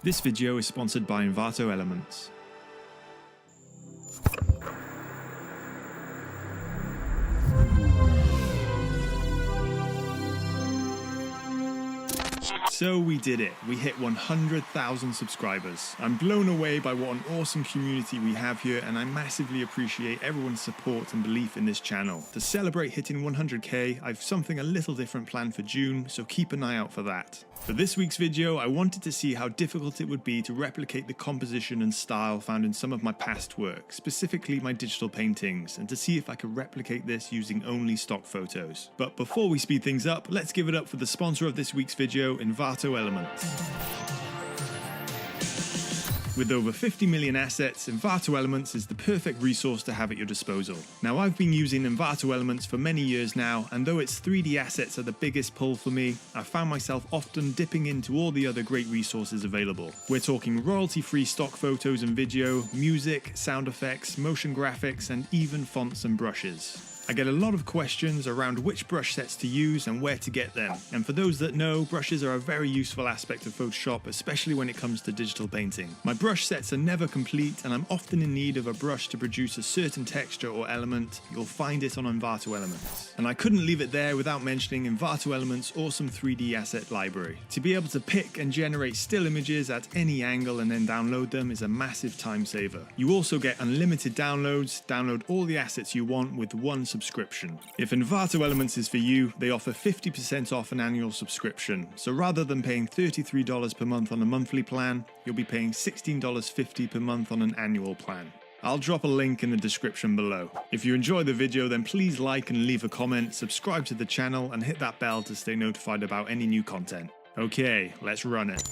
This video is sponsored by Envato Elements. So we did it. We hit 100,000 subscribers. I'm blown away by what an awesome community we have here, and I massively appreciate everyone's support and belief in this channel. To celebrate hitting 100k, I've something a little different planned for June, so keep an eye out for that. For this week's video, I wanted to see how difficult it would be to replicate the composition and style found in some of my past work, specifically my digital paintings, and to see if I could replicate this using only stock photos. But before we speed things up, let's give it up for the sponsor of this week's video, Envato Elements. With over 50 million assets, Envato Elements is the perfect resource to have at your disposal. Now, I've been using Envato Elements for many years now, and though its 3D assets are the biggest pull for me, I've found myself often dipping into all the other great resources available. We're talking royalty-free stock photos and video, music, sound effects, motion graphics, and even fonts and brushes. I get a lot of questions around which brush sets to use and where to get them. And for those that know, brushes are a very useful aspect of Photoshop, especially when it comes to digital painting. My brush sets are never complete, and I'm often in need of a brush to produce a certain texture or element. You'll find it on Envato Elements. And I couldn't leave it there without mentioning Envato Elements' awesome 3D asset library. To be able to pick and generate still images at any angle and then download them is a massive time saver. You also get unlimited downloads, download all the assets you want with one subscription. If Envato Elements is for you, they offer 50% off an annual subscription. So rather than paying $33 per month on a monthly plan, you'll be paying $16.50 per month on an annual plan. I'll drop a link in the description below. If you enjoyed the video, then please like and leave a comment, subscribe to the channel, and hit that bell to stay notified about any new content. Okay, let's run it.